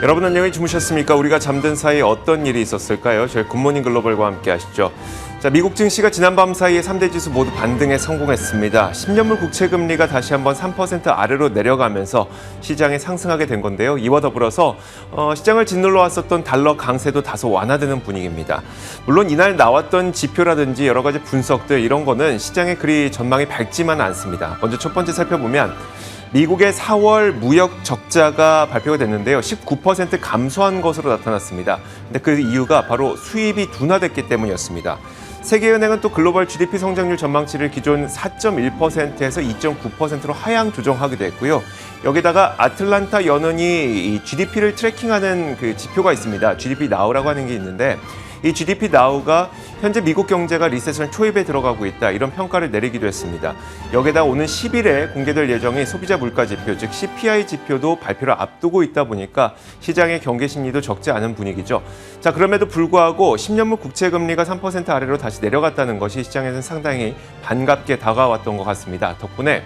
여러분 안녕히 주무셨습니까? 우리가 잠든 사이 어떤 일이 있었을까요? 저희 굿모닝 글로벌과 함께 하시죠. 자, 미국 증시가 지난밤 사이에 3대 지수 모두 반등에 성공했습니다. 10년물 국채 금리가 다시 한번 3% 아래로 내려가면서 시장이 상승하게 된 건데요. 이와 더불어서 시장을 짓눌러 왔었던 달러 강세도 다소 완화되는 분위기입니다. 물론 이날 나왔던 지표라든지 여러 가지 분석들 이런 거는 시장에 그리 전망이 밝지만 않습니다. 먼저 첫 번째 살펴보면 미국의 4월 무역 적자가 발표가 됐는데요. 19% 감소한 것으로 나타났습니다. 근데 그 이유가 바로 수입이 둔화됐기 때문이었습니다. 세계은행은 또 글로벌 GDP 성장률 전망치를 기존 4.1%에서 2.9%로 하향 조정하기도 했고요. 여기다가 아틀란타 연은이 이 GDP를 트래킹하는 그 지표가 있습니다. GDP Now라고 하는 게 있는데 이 GDP Now가 현재 미국 경제가 리세션 초입에 들어가고 있다 이런 평가를 내리기도 했습니다. 여기다 오는 10일에 공개될 예정인 소비자 물가 지표 즉 CPI 지표도 발표를 앞두고 있다 보니까 시장의 경계 심리도 적지 않은 분위기죠. 자, 그럼에도 불구하고 10년물 국채 금리가 3% 아래로 다시 내려갔다는 것이 시장에서는 상당히 반갑게 다가왔던 것 같습니다. 덕분에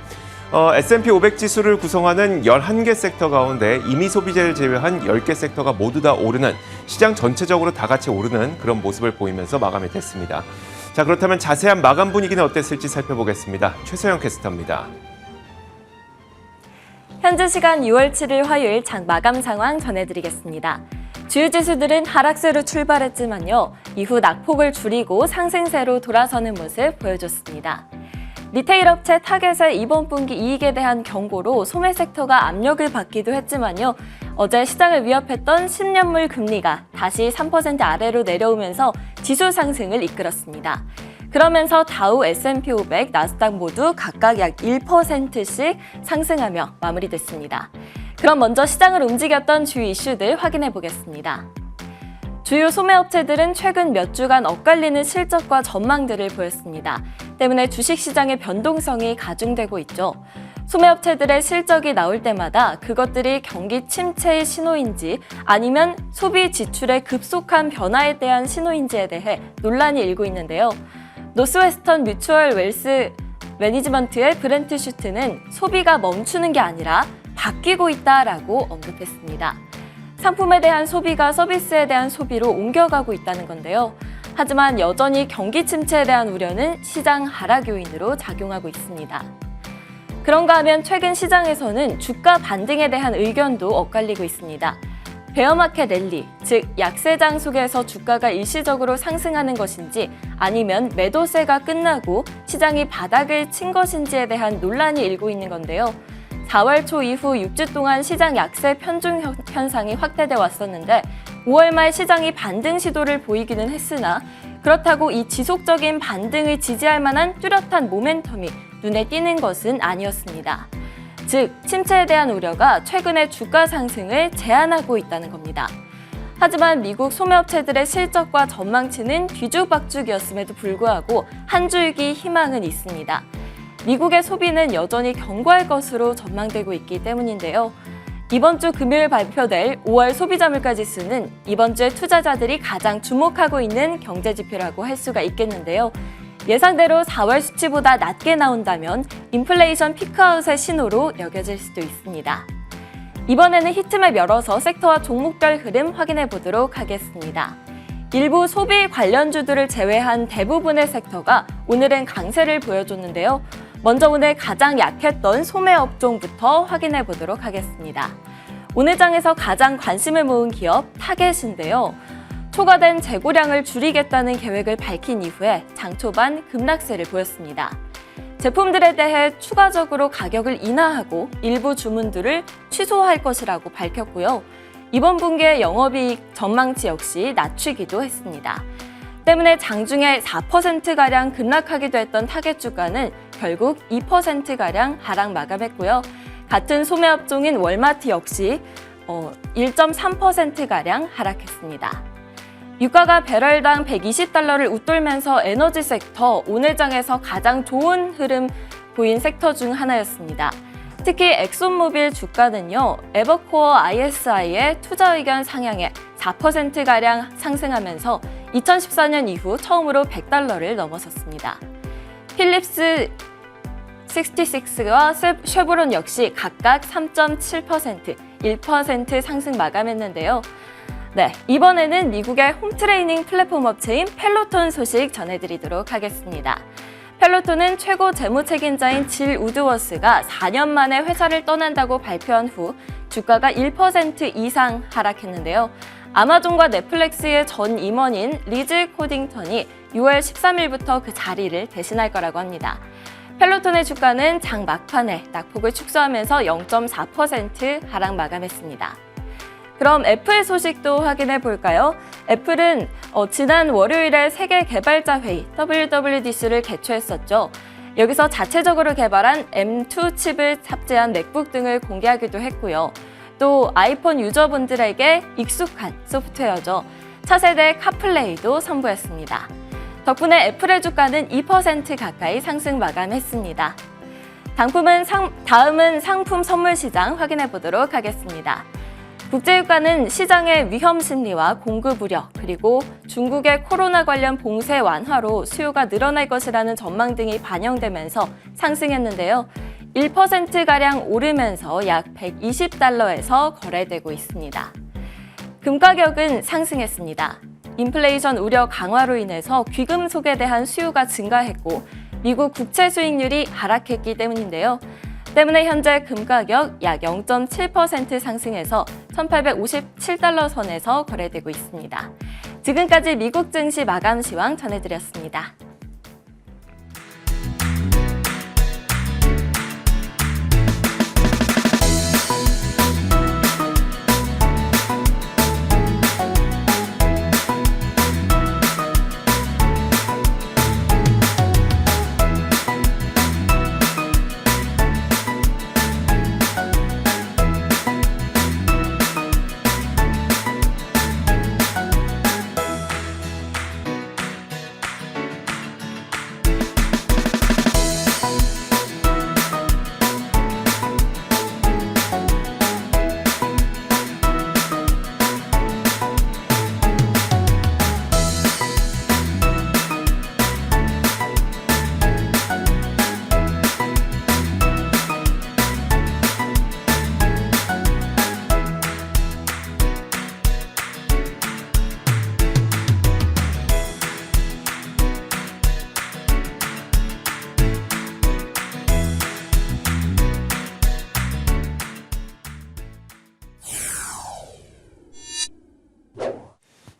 S&P 500 지수를 구성하는 11개 섹터 가운데 임의 소비재를 제외한 10개 섹터가 모두 다 오르는 시장 전체적으로 다 같이 오르는 그런 모습을 보이면서 마감이 됐습니다. 자, 그렇다면 자세한 마감 분위기는 어땠을지 살펴보겠습니다. 최서영 캐스터입니다. 현재 시간 6월 7일 화요일 장 마감 상황 전해드리겠습니다. 주요 지수들은 하락세로 출발했지만요. 이후 낙폭을 줄이고 상승세로 돌아서는 모습 보여줬습니다. 리테일 업체 타겟의 이번 분기 이익에 대한 경고로 소매 섹터가 압력을 받기도 했지만요. 어제 시장을 위협했던 10년물 금리가 다시 3% 아래로 내려오면서 지수 상승을 이끌었습니다. 그러면서 다우, S&P 500, 나스닥 모두 각각 약 1%씩 상승하며 마무리됐습니다. 그럼 먼저 시장을 움직였던 주요 이슈들 확인해 보겠습니다. 주요 소매업체들은 최근 몇 주간 엇갈리는 실적과 전망들을 보였습니다. 때문에 주식시장의 변동성이 가중되고 있죠. 소매업체들의 실적이 나올 때마다 그것들이 경기 침체의 신호인지 아니면 소비 지출의 급속한 변화에 대한 신호인지에 대해 논란이 일고 있는데요. 노스웨스턴 뮤추얼 웰스 매니지먼트의 브렌트 슈트는 소비가 멈추는 게 아니라 바뀌고 있다라고 언급했습니다. 상품에 대한 소비가 서비스에 대한 소비로 옮겨가고 있다는 건데요. 하지만 여전히 경기 침체에 대한 우려는 시장 하락 요인으로 작용하고 있습니다. 그런가 하면 최근 시장에서는 주가 반등에 대한 의견도 엇갈리고 있습니다. 베어마켓 랠리, 즉 약세장 속에서 주가가 일시적으로 상승하는 것인지 아니면 매도세가 끝나고 시장이 바닥을 친 것인지에 대한 논란이 일고 있는 건데요. 4월 초 이후 6주 동안 시장 약세 편중 현상이 확대돼 왔었는데 5월 말 시장이 반등 시도를 보이기는 했으나 그렇다고 이 지속적인 반등을 지지할 만한 뚜렷한 모멘텀이 눈에 띄는 것은 아니었습니다. 즉, 침체에 대한 우려가 최근의 주가 상승을 제한하고 있다는 겁니다. 하지만 미국 소매업체들의 실적과 전망치는 뒤죽박죽이었음에도 불구하고 한 줄기 희망은 있습니다. 미국의 소비는 여전히 견고할 것으로 전망되고 있기 때문인데요. 이번 주 금요일 발표될 5월 소비자 물가 지수는 이번 주에 투자자들이 가장 주목하고 있는 경제 지표라고 할 수가 있겠는데요. 예상대로 4월 수치보다 낮게 나온다면 인플레이션 피크아웃의 신호로 여겨질 수도 있습니다. 이번에는 히트맵 열어서 섹터와 종목별 흐름 확인해 보도록 하겠습니다. 일부 소비 관련주들을 제외한 대부분의 섹터가 오늘은 강세를 보여줬는데요. 먼저 오늘 가장 약했던 소매 업종부터 확인해 보도록 하겠습니다. 오늘 장에서 가장 관심을 모은 기업 타겟인데요. 초과된 재고량을 줄이겠다는 계획을 밝힌 이후에 장 초반 급락세를 보였습니다. 제품들에 대해 추가적으로 가격을 인하하고 일부 주문들을 취소할 것이라고 밝혔고요. 이번 분기의 영업이익 전망치 역시 낮추기도 했습니다. 때문에 장중에 4%가량 급락하기도 했던 타겟 주가는 결국 2%가량 하락 마감했고요. 같은 소매업종인 월마트 역시 1.3%가량 하락했습니다. 유가가 배럴당 120달러를 웃돌면서 에너지 섹터 오늘 장에서 가장 좋은 흐름 보인 섹터 중 하나였습니다. 특히 엑손모빌 주가는요, 에버코어 ISI의 투자 의견 상향에 4%가량 상승하면서 2014년 이후 처음으로 100달러를 넘어섰습니다. 필립스 66와 쉐보론 역시 각각 3.7%, 1% 상승 마감했는데요. 네, 이번에는 미국의 홈트레이닝 플랫폼 업체인 펠로톤 소식 전해드리도록 하겠습니다. 펠로톤은 최고 재무 책임자인 질 우드워스가 4년 만에 회사를 떠난다고 발표한 후 주가가 1% 이상 하락했는데요. 아마존과 넷플릭스의 전 임원인 리즈 코딩턴이 6월 13일부터 그 자리를 대신할 거라고 합니다. 펠로톤의 주가는 장 막판에 낙폭을 축소하면서 0.4% 하락 마감했습니다. 그럼 애플 소식도 확인해 볼까요? 애플은 지난 월요일에 세계 개발자 회의 WWDC를 개최했었죠. 여기서 자체적으로 개발한 M2 칩을 탑재한 맥북 등을 공개하기도 했고요. 또 아이폰 유저분들에게 익숙한 소프트웨어죠. 차세대 카플레이도 선보였습니다. 덕분에 애플의 주가는 2% 가까이 상승 마감했습니다. 다음은 상품 선물 시장 확인해 보도록 하겠습니다. 국제유가는 시장의 위험 심리와 공급 우려, 그리고 중국의 코로나 관련 봉쇄 완화로 수요가 늘어날 것이라는 전망 등이 반영되면서 상승했는데요. 1%가량 오르면서 약 120달러에서 거래되고 있습니다. 금 가격은 상승했습니다. 인플레이션 우려 강화로 인해서 귀금속에 대한 수요가 증가했고 미국 국채 수익률이 하락했기 때문인데요. 때문에 현재 금 가격 약 0.7% 상승해서 1,857달러 선에서 거래되고 있습니다. 지금까지 미국 증시 마감 시황 전해드렸습니다.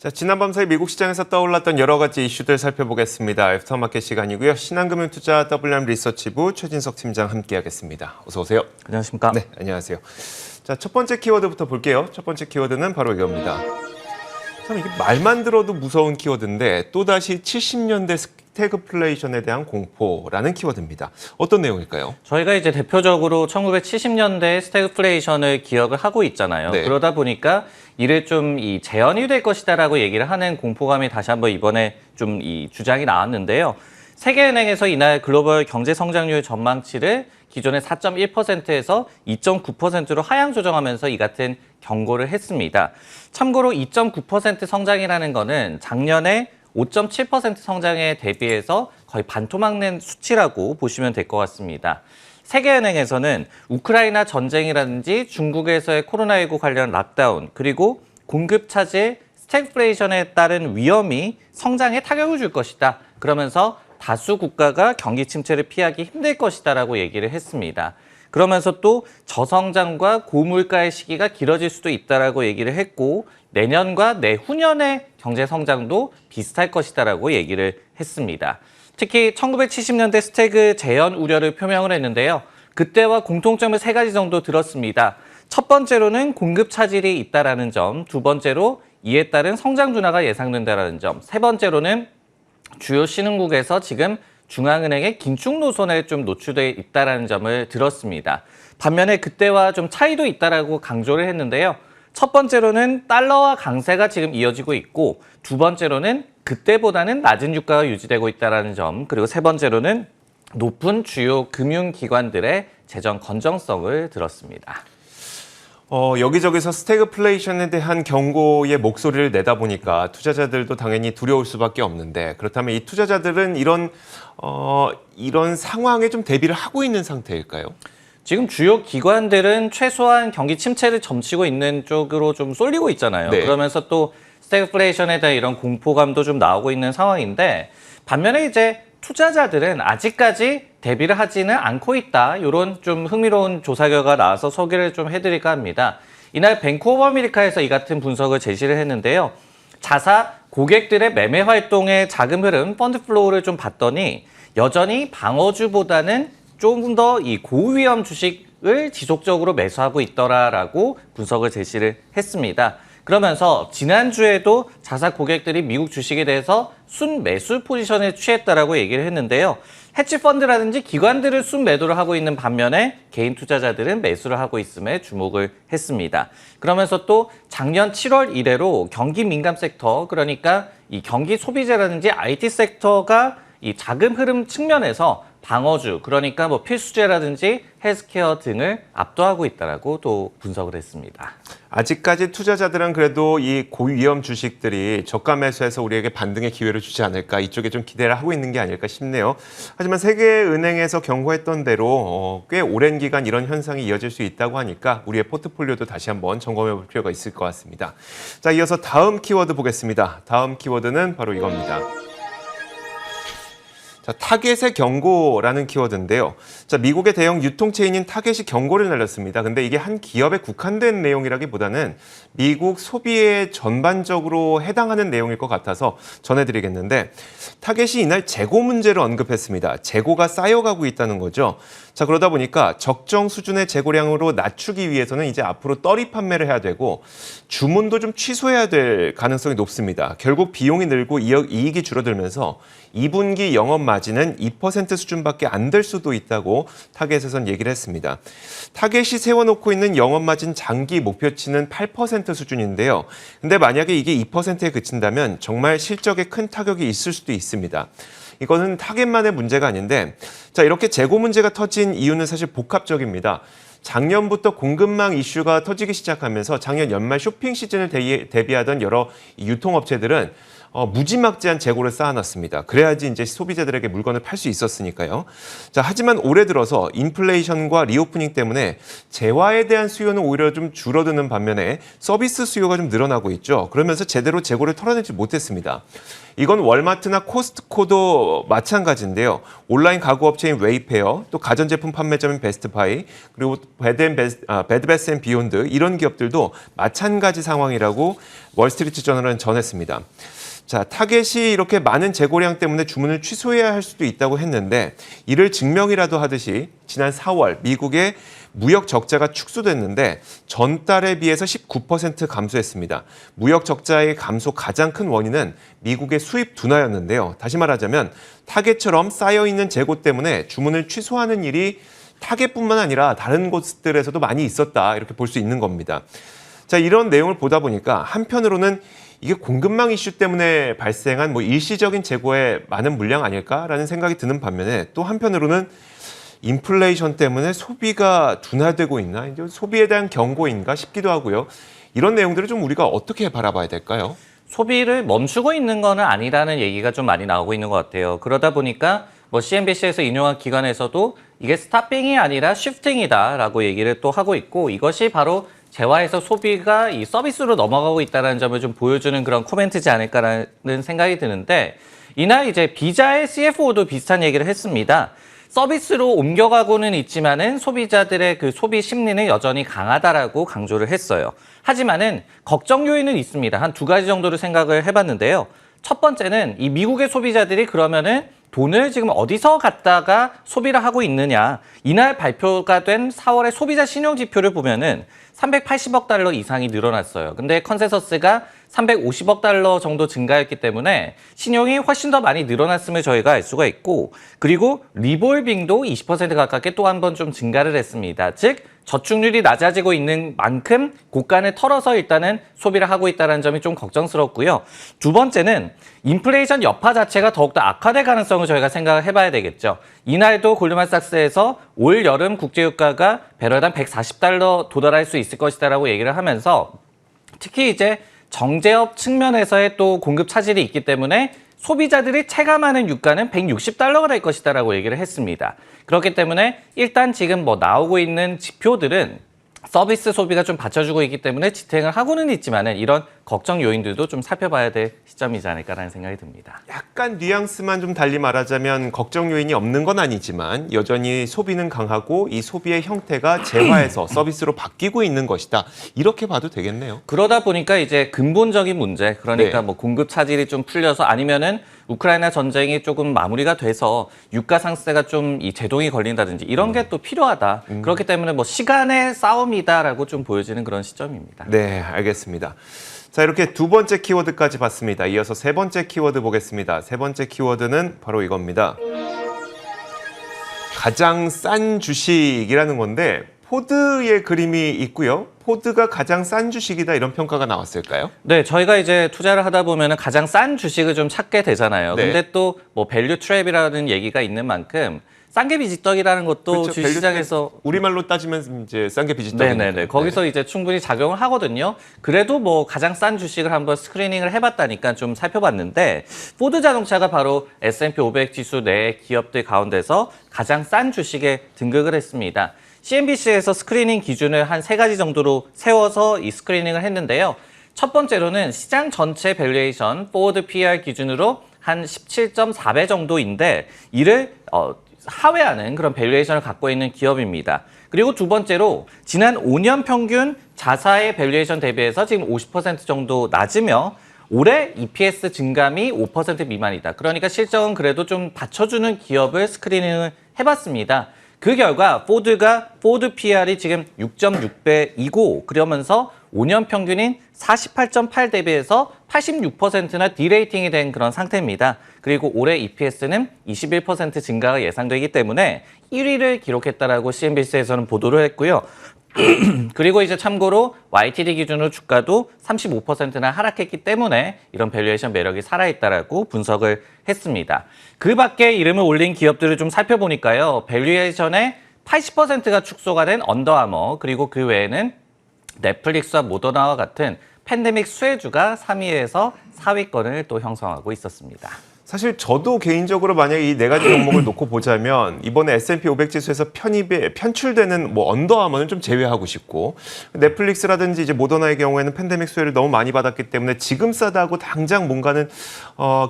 자, 지난 밤 사이 미국 시장에서 떠올랐던 여러 가지 이슈들 살펴보겠습니다. 애프터마켓 시간이고요. 신한금융투자 WM 리서치부 최진석 팀장 함께하겠습니다. 어서 오세요. 안녕하십니까? 네, 안녕하세요. 자, 첫 번째 키워드부터 볼게요. 첫 번째 키워드는 바로 이겁니다. 참 이게 말만 들어도 무서운 키워드인데 또다시 70년대 스태그플레이션에 대한 공포라는 키워드입니다. 어떤 내용일까요? 저희가 이제 대표적으로 1970년대 스태그플레이션을 기억을 하고 있잖아요. 네. 그러다 보니까 이를 좀 재현이 될 것이다라고 얘기를 하는 공포감이 다시 한번 이번에 좀 주장이 나왔는데요. 세계은행에서 이날 글로벌 경제 성장률 전망치를 기존의 4.1%에서 2.9%로 하향 조정하면서 이 같은 경고를 했습니다. 참고로 2.9% 성장이라는 거는 작년에 5.7% 성장에 대비해서 거의 반토막낸 수치라고 보시면 될 것 같습니다. 세계은행에서는 우크라이나 전쟁이라든지 중국에서의 코로나19 관련 락다운, 그리고 공급 차질, 스태그플레이션에 따른 위험이 성장에 타격을 줄 것이다. 그러면서 다수 국가가 경기 침체를 피하기 힘들 것이다라고 얘기를 했습니다. 그러면서 또 저성장과 고물가의 시기가 길어질 수도 있다라고 얘기를 했고 내년과 내후년의 경제 성장도 비슷할 것이다라고 얘기를 했습니다. 특히 1970년대 스태그 재현 우려를 표명을 했는데요. 그때와 공통점을 3가지 정도 들었습니다. 첫 번째로는 공급 차질이 있다라는 점, 두 번째로 이에 따른 성장 둔화가 예상된다라는 점, 세 번째로는 주요 신흥국에서 지금 중앙은행의 긴축 노선에 좀 노출돼 있다라는 점을 들었습니다. 반면에 그때와 좀 차이도 있다라고 강조를 했는데요. 첫 번째로는 달러화 강세가 지금 이어지고 있고 두 번째로는 그때보다는 낮은 유가가 유지되고 있다는 점, 그리고 세 번째로는 높은 주요 금융기관들의 재정 건전성을 들었습니다. 여기저기서 스태그플레이션에 대한 경고의 목소리를 내다 보니까 투자자들도 당연히 두려울 수밖에 없는데 그렇다면 이 투자자들은 이런 상황에 좀 대비를 하고 있는 상태일까요? 지금 주요 기관들은 최소한 경기 침체를 점치고 있는 쪽으로 좀 쏠리고 있잖아요. 네. 그러면서 또 스태그플레이션에 대한 이런 공포감도 좀 나오고 있는 상황인데 반면에 이제 투자자들은 아직까지 대비를 하지는 않고 있다. 이런 좀 흥미로운 조사 결과가 나와서 소개를 좀 해드릴까 합니다. 이날 뱅크 오브 아메리카에서 이 같은 분석을 제시를 했는데요. 자사 고객들의 매매 활동의 자금 흐름, 펀드 플로우를 좀 봤더니 여전히 방어주보다는 좀 더 이 고위험 주식을 지속적으로 매수하고 있더라라고 분석을 제시를 했습니다. 그러면서 지난주에도 자사 고객들이 미국 주식에 대해서 순매수 포지션을 취했다라고 얘기를 했는데요. 해치펀드라든지 기관들을 순매도를 하고 있는 반면에 개인 투자자들은 매수를 하고 있음에 주목을 했습니다. 그러면서 또 작년 7월 이래로 경기 민감 섹터, 그러니까 이 경기 소비재라든지 IT 섹터가 이 자금 흐름 측면에서 방어주, 그러니까 뭐 필수재라든지 헬스케어 등을 압도하고 있다라고 또 분석을 했습니다. 아직까지 투자자들은 그래도 이 고위험 주식들이 저가 매수해서 우리에게 반등의 기회를 주지 않을까, 이쪽에 좀 기대를 하고 있는 게 아닐까 싶네요. 하지만 세계은행에서 경고했던 대로 꽤 오랜 기간 이런 현상이 이어질 수 있다고 하니까 우리의 포트폴리오도 다시 한번 점검해 볼 필요가 있을 것 같습니다. 자, 이어서 다음 키워드 보겠습니다. 다음 키워드는 바로 이겁니다. 자, 타겟의 경고라는 키워드인데요. 자, 미국의 대형 유통체인인 타겟이 경고를 날렸습니다. 근데 이게 한 기업에 국한된 내용이라기보다는 미국 소비에 전반적으로 해당하는 내용일 것 같아서 전해드리겠는데, 타겟이 이날 재고 문제를 언급했습니다. 재고가 쌓여가고 있다는 거죠. 자, 그러다 보니까 적정 수준의 재고량으로 낮추기 위해서는 이제 앞으로 떨이 판매를 해야 되고 주문도 좀 취소해야 될 가능성이 높습니다. 결국 비용이 늘고 이익이 줄어들면서 2분기 영업 마진은 2% 수준밖에 안 될 수도 있다고 타겟에선 얘기를 했습니다. 타겟이 세워놓고 있는 영업 마진 장기 목표치는 8% 수준인데요. 근데 만약에 이게 2%에 그친다면 정말 실적에 큰 타격이 있을 수도 있습니다. 이거는 타겟만의 문제가 아닌데, 자, 이렇게 재고 문제가 터진 이유는 사실 복합적입니다. 작년부터 공급망 이슈가 터지기 시작하면서 작년 연말 쇼핑 시즌을 대비하던 여러 유통업체들은 무지막지한 재고를 쌓아놨습니다. 그래야지 이제 소비자들에게 물건을 팔 수 있었으니까요. 자, 하지만 올해 들어서 인플레이션과 리오프닝 때문에 재화에 대한 수요는 오히려 좀 줄어드는 반면에 서비스 수요가 좀 늘어나고 있죠. 그러면서 제대로 재고를 털어내지 못했습니다. 이건 월마트나 코스트코도 마찬가지인데요. 온라인 가구 업체인 웨이페어, 또 가전제품 판매점인 베스트바이, 그리고 배드베스 앤 비욘드, 이런 기업들도 마찬가지 상황이라고 월스트리트 저널은 전했습니다. 자, 타겟이 이렇게 많은 재고량 때문에 주문을 취소해야 할 수도 있다고 했는데, 이를 증명이라도 하듯이 지난 4월 미국의 무역 적자가 축소됐는데 전달에 비해서 19% 감소했습니다. 무역 적자의 감소 가장 큰 원인은 미국의 수입 둔화였는데요. 다시 말하자면 타겟처럼 쌓여있는 재고 때문에 주문을 취소하는 일이 타겟뿐만 아니라 다른 곳들에서도 많이 있었다, 이렇게 볼 수 있는 겁니다. 자, 이런 내용을 보다 보니까 한편으로는 이게 공급망 이슈 때문에 발생한 일시적인 재고의 많은 물량 아닐까라는 생각이 드는 반면에, 또 한편으로는 인플레이션 때문에 소비가 둔화되고 있나, 이제 소비에 대한 경고인가 싶기도 하고요. 이런 내용들을 좀 우리가 어떻게 바라봐야 될까요? 소비를 멈추고 있는 건 아니라는 얘기가 좀 많이 나오고 있는 것 같아요. 그러다 보니까 CNBC에서 인용한 기관에서도 이게 스탑핑이 아니라 쉬프팅이다라고 얘기를 또 하고 있고, 이것이 바로 재화에서 소비가 이 서비스로 넘어가고 있다는 점을 좀 보여주는 그런 코멘트지 않을까라는 생각이 드는데, 이날 이제 비자의 CFO도 비슷한 얘기를 했습니다. 서비스로 옮겨가고는 있지만은 소비자들의 그 소비 심리는 여전히 강하다라고 강조를 했어요. 하지만은 걱정 요인은 있습니다. 한 두 가지 정도를 생각을 해봤는데요. 첫 번째는 이 미국의 소비자들이 그러면은 돈을 지금 어디서 갖다가 소비를 하고 있느냐. 이날 발표가 된 4월의 소비자 신용지표를 보면은 380억 달러 이상이 늘어났어요. 근데 컨센서스가 350억 달러 정도 증가했기 때문에 신용이 훨씬 더 많이 늘어났음을 저희가 알 수가 있고, 그리고 리볼빙도 20% 가깝게 또 한 번 좀 증가를 했습니다. 즉 저축률이 낮아지고 있는 만큼 고간을 털어서 일단은 소비를 하고 있다는 점이 좀 걱정스럽고요. 두 번째는 인플레이션 여파 자체가 더욱더 악화될 가능성을 저희가 생각을 해봐야 되겠죠. 이날도 골드만삭스에서 올 여름 국제유가가 배럴당 140달러 도달할 수 있을 것이다라고 얘기를 하면서, 특히 이제 정제업 측면에서의 또 공급 차질이 있기 때문에 소비자들이 체감하는 유가는 160달러가 될 것이다라고 얘기를 했습니다. 그렇기 때문에 일단 지금 뭐 나오고 있는 지표들은 서비스 소비가 좀 받쳐주고 있기 때문에 지탱을 하고는 있지만은 이런 걱정 요인들도 좀 살펴봐야 될 시점이지 않을까라는 생각이 듭니다. 약간 뉘앙스만 좀 달리 말하자면 걱정 요인이 없는 건 아니지만 여전히 소비는 강하고 이 소비의 형태가 재화에서 서비스로 바뀌고 있는 것이다. 이렇게 봐도 되겠네요. 그러다 보니까 이제 근본적인 문제, 그러니까 네. 뭐 공급 차질이 좀 풀려서 아니면은 우크라이나 전쟁이 조금 마무리가 돼서 유가 상세가 좀 이 제동이 걸린다든지 이런 게 또 필요하다. 그렇기 때문에 뭐 시간의 싸움이다라고 좀 보여지는 그런 시점입니다. 네, 알겠습니다. 자, 이렇게 두 번째 키워드까지 봤습니다. 이어서 세 번째 키워드 보겠습니다. 세 번째 키워드는 바로 이겁니다. 가장 싼 주식이라는 건데 포드의 그림이 있고요. 포드가 가장 싼 주식이다 이런 평가가 나왔을까요? 네, 저희가 이제 투자를 하다 보면은 가장 싼 주식을 좀 찾게 되잖아요. 네. 근데 또 뭐 밸류 트랩이라는 얘기가 있는 만큼 싼 게 비지떡이라는 것도 그렇죠. 주식시장에서 우리말로 따지면 이제 싼 게 비지떡이니까. 네네네. 거기서 이제 충분히 작용을 하거든요. 그래도 뭐 가장 싼 주식을 한번 스크리닝을 해봤다니까 좀 살펴봤는데 포드 자동차가 바로 S&P 500 지수 내 기업들 가운데서 가장 싼 주식에 등극을 했습니다. CNBC에서 스크리닝 기준을 한 3가지 정도로 세워서 이 스크리닝을 했는데요. 첫 번째로는 시장 전체 밸류에이션 포워드 PER 기준으로 한 17.4배 정도인데 이를 하회하는 그런 밸류에이션을 갖고 있는 기업입니다. 그리고 두 번째로 지난 5년 평균 자사의 밸류에이션 대비해서 지금 50% 정도 낮으며 올해 EPS 증감이 5% 미만이다. 그러니까 실적은 그래도 좀 받쳐주는 기업을 스크리닝을 해봤습니다. 그 결과 포드 PR이 지금 6.6배이고 그러면서 5년 평균인 48.8 대비해서 86%나 디레이팅이 된 그런 상태입니다. 그리고 올해 EPS는 21% 증가가 예상되기 때문에 1위를 기록했다라고 CNBC에서는 보도를 했고요. 그리고 이제 참고로 YTD 기준으로 주가도 35%나 하락했기 때문에 이런 밸류에이션 매력이 살아있다라고 분석을 했습니다. 그 밖에 이름을 올린 기업들을 좀 살펴보니까요. 밸류에이션의 80%가 축소가 된 언더아머 그리고 그 외에는 넷플릭스와 모더나와 같은 팬데믹 수혜주가 3위에서 4위권을 또 형성하고 있었습니다. 사실 저도 개인적으로 만약에 이 네 가지 종목을 놓고 보자면 이번에 S&P 500 지수에서 편출되는 뭐 언더아머는 좀 제외하고 싶고 넷플릭스라든지 이제 모더나의 경우에는 팬데믹 수혜를 너무 많이 받았기 때문에 지금 싸다고 당장 뭔가는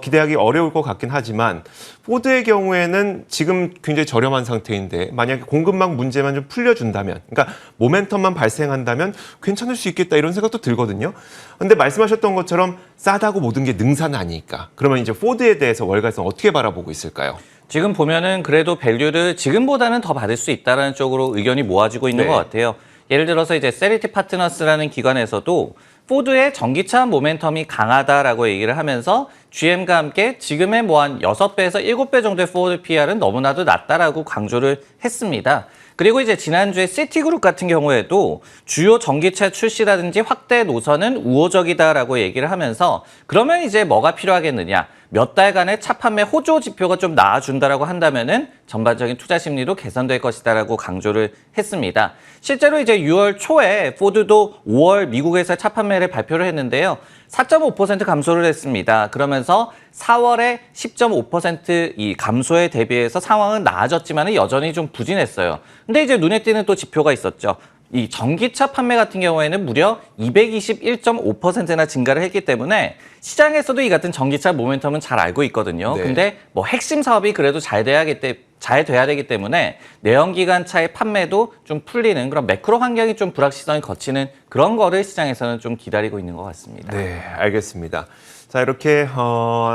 기대하기 어려울 것 같긴 하지만 포드의 경우에는 지금 굉장히 저렴한 상태인데 만약에 공급망 문제만 좀 풀려준다면 그러니까 모멘텀만 발생한다면 괜찮을 수 있겠다 이런 생각도 들거든요. 근데 말씀하셨던 것처럼 싸다고 모든 게 능사는 아니니까 그러면 이제 포드에 대해서 월가에서는 어떻게 바라보고 있을까요? 지금 보면은 그래도 밸류를 지금보다는 더 받을 수 있다는 쪽으로 의견이 모아지고 있는 것 같아요. 예를 들어서 이제 세리티 파트너스라는 기관에서도 포드의 전기차 모멘텀이 강하다라고 얘기를 하면서 GM과 함께 지금의 뭐 한 6배에서 7배 정도의 포워드 PR은 너무나도 낮다라고 강조를 했습니다. 그리고 이제 지난주에 시티그룹 같은 경우에도 주요 전기차 출시라든지 확대 노선은 우호적이다라고 얘기를 하면서 그러면 이제 뭐가 필요하겠느냐. 몇 달간의 차 판매 호조 지표가 좀 나아준다라고 한다면은 전반적인 투자 심리도 개선될 것이다라고 강조를 했습니다. 실제로 이제 6월 초에 포드도 5월 미국에서 차 판매를 발표를 했는데요. 4.5% 감소를 했습니다. 그러면서 4월에 10.5% 이 감소에 대비해서 상황은 나아졌지만 여전히 좀 부진했어요. 근데 이제 눈에 띄는 또 지표가 있었죠. 이 전기차 판매 같은 경우에는 무려 221.5%나 증가를 했기 때문에 시장에서도 이 같은 전기차 모멘텀은 잘 알고 있거든요. 네. 근데 뭐 핵심 사업이 그래도 잘 돼야 되기 때문에 내연기관차의 판매도 좀 풀리는 그런 매크로 환경이 좀 불확실성이 거치는 그런 거를 시장에서는 좀 기다리고 있는 것 같습니다. 네, 알겠습니다. 자, 이렇게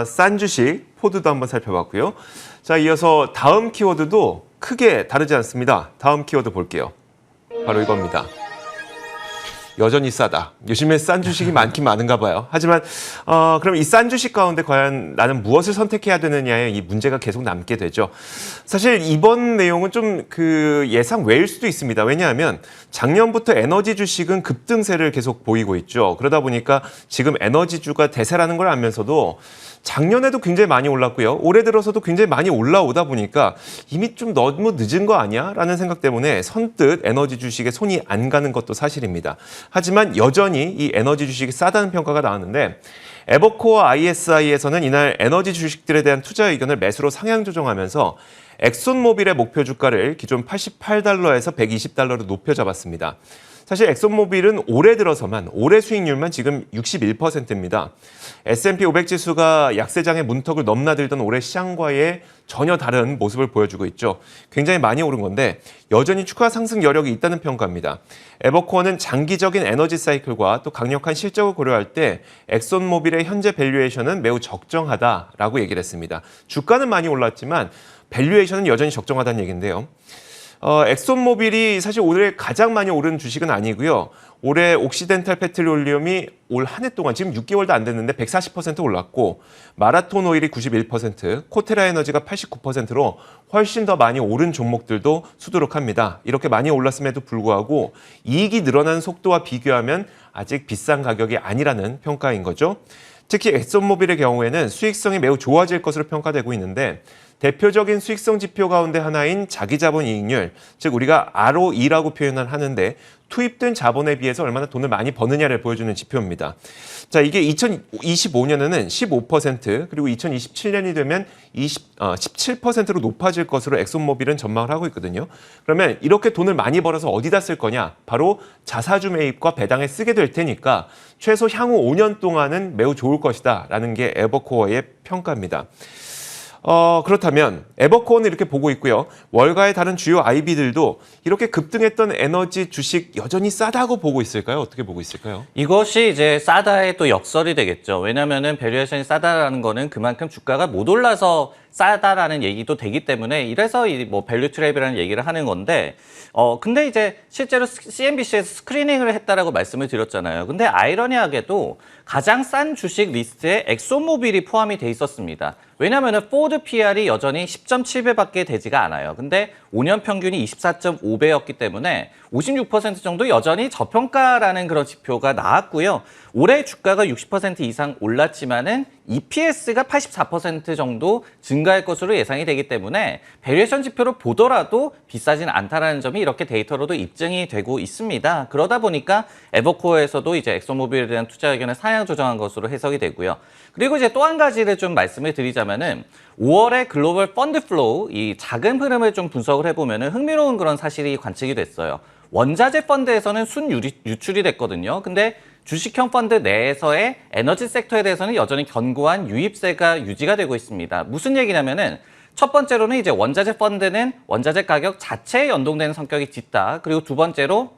싼 주식 포드도 한번 살펴봤고요. 자, 이어서 다음 키워드도 크게 다르지 않습니다. 다음 키워드 볼게요. 바로 이겁니다. 여전히 싸다. 요즘에 싼 주식이 많긴 많은가 봐요. 하지만 그럼 이 싼 주식 가운데 과연 나는 무엇을 선택해야 되느냐에 이 문제가 계속 남게 되죠. 사실 이번 내용은 좀 그 예상 외일 수도 있습니다. 왜냐하면 작년부터 에너지 주식은 급등세를 계속 보이고 있죠. 그러다 보니까 지금 에너지주가 대세라는 걸 알면서도 작년에도 굉장히 많이 올랐고요. 올해 들어서도 굉장히 많이 올라오다 보니까 이미 좀 너무 늦은 거 아니야? 라는 생각 때문에 선뜻 에너지 주식에 손이 안 가는 것도 사실입니다. 하지만 여전히 이 에너지 주식이 싸다는 평가가 나왔는데 에버코어 ISI에서는 이날 에너지 주식들에 대한 투자 의견을 매수로 상향 조정하면서 엑손모빌의 목표 주가를 기존 88달러에서 120달러로 높여 잡았습니다. 사실 엑손모빌은 올해 들어서만 올해 수익률만 지금 61%입니다. S&P 500 지수가 약세장의 문턱을 넘나들던 올해 시장과의 전혀 다른 모습을 보여주고 있죠. 굉장히 많이 오른 건데 여전히 추가 상승 여력이 있다는 평가입니다. 에버코어는 장기적인 에너지 사이클과 또 강력한 실적을 고려할 때 엑손모빌의 현재 밸류에이션은 매우 적정하다라고 얘기를 했습니다. 주가는 많이 올랐지만 밸류에이션은 여전히 적정하다는 얘기인데요. 엑손모빌이 사실 올해 가장 많이 오른 주식은 아니고요. 올해 옥시덴탈 페트롤리움이 올 한 해 동안 지금 6개월도 안 됐는데 140% 올랐고 마라톤 오일이 91%, 코테라 에너지가 89%로 훨씬 더 많이 오른 종목들도 수두룩합니다. 이렇게 많이 올랐음에도 불구하고 이익이 늘어나는 속도와 비교하면 아직 비싼 가격이 아니라는 평가인 거죠. 특히 엑손모빌의 경우에는 수익성이 매우 좋아질 것으로 평가되고 있는데 대표적인 수익성 지표 가운데 하나인 자기자본 이익률, 즉 우리가 ROE라고 표현을 하는데 투입된 자본에 비해서 얼마나 돈을 많이 버느냐를 보여주는 지표입니다. 자, 이게 2025년에는 15%, 그리고 2027년이 되면 17%로 높아질 것으로 엑손모빌은 전망을 하고 있거든요. 그러면 이렇게 돈을 많이 벌어서 어디다 쓸 거냐? 바로 자사주 매입과 배당에 쓰게 될 테니까 최소 향후 5년 동안은 매우 좋을 것이다라는 게 에버코어의 평가입니다. 그렇다면 에버코어는 이렇게 보고 있고요. 월가의 다른 주요 IB들도 이렇게 급등했던 에너지 주식 여전히 싸다고 보고 있을까요? 어떻게 보고 있을까요? 이것이 이제 싸다의 또 역설이 되겠죠. 왜냐면은 밸류에이션이 싸다라는 거는 그만큼 주가가 못 올라서 싸다라는 얘기도 되기 때문에 이래서 이 뭐 밸류 트랩이라는 얘기를 하는 건데 근데 이제 실제로 CNBC에서 스크리닝을 했다라고 말씀을 드렸잖아요. 근데 아이러니하게도 가장 싼 주식 리스트에 엑소모빌이 포함이 돼 있었습니다. 왜냐면은 포드 PR이 여전히 10.7배밖에 되지가 않아요. 근데 5년 평균이 24.5배였기 때문에 56% 정도 여전히 저평가라는 그런 지표가 나왔고요. 올해 주가가 60% 이상 올랐지만은 EPS가 84% 정도 증가할 것으로 예상이 되기 때문에 밸류에이션 지표로 보더라도 비싸진 않다라는 점이 이렇게 데이터로도 입증이 되고 있습니다. 그러다 보니까 에버코어에서도 이제 엑소모빌에 대한 투자 의견을 상향 조정한 것으로 해석이 되고요. 그리고 이제 또 한 가지를 좀 말씀을 드리자면은 5월에 글로벌 펀드 플로우, 이 자금 흐름을 좀 분석을 해보면은 흥미로운 그런 사실이 관측이 됐어요. 원자재 펀드에서는 순유출이 됐거든요. 근데 주식형 펀드 내에서의 에너지 섹터에 대해서는 여전히 견고한 유입세가 유지가 되고 있습니다. 무슨 얘기냐면은 첫 번째로는 이제 원자재 펀드는 원자재 가격 자체에 연동되는 성격이 짙다. 그리고 두 번째로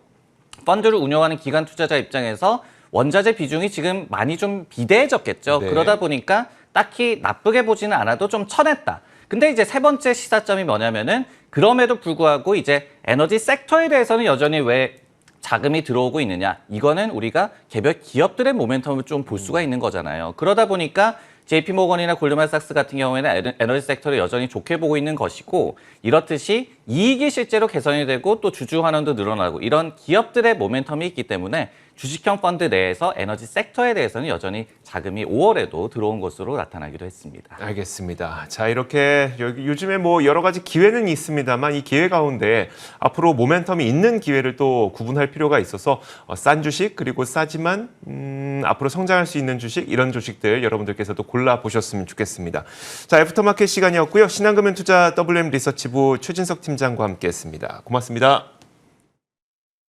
펀드를 운영하는 기관 투자자 입장에서 원자재 비중이 지금 많이 좀 비대해졌겠죠. 네. 그러다 보니까 딱히 나쁘게 보지는 않아도 좀 쳐냈다. 근데 이제 세 번째 시사점이 뭐냐면은 그럼에도 불구하고 이제 에너지 섹터에 대해서는 여전히 왜 자금이 들어오고 있느냐. 이거는 우리가 개별 기업들의 모멘텀을 좀 볼 수가 있는 거잖아요. 그러다 보니까 JP모건이나 골드만삭스 같은 경우에는 에너지 섹터를 여전히 좋게 보고 있는 것이고 이렇듯이 이익이 실제로 개선이 되고 또 주주 환원도 늘어나고 이런 기업들의 모멘텀이 있기 때문에 주식형 펀드 내에서 에너지 섹터에 대해서는 여전히 자금이 5월에도 들어온 것으로 나타나기도 했습니다. 알겠습니다. 자, 이렇게 요즘에 뭐 여러 가지 기회는 있습니다만 이 기회 가운데 앞으로 모멘텀이 있는 기회를 또 구분할 필요가 있어서 싼 주식 그리고 싸지만 앞으로 성장할 수 있는 주식 이런 주식들 여러분들께서도 골라보셨으면 좋겠습니다. 자, 애프터마켓 시간이었고요. 신한금융투자 WM 리서치부 최진석 팀장과 함께했습니다. 고맙습니다.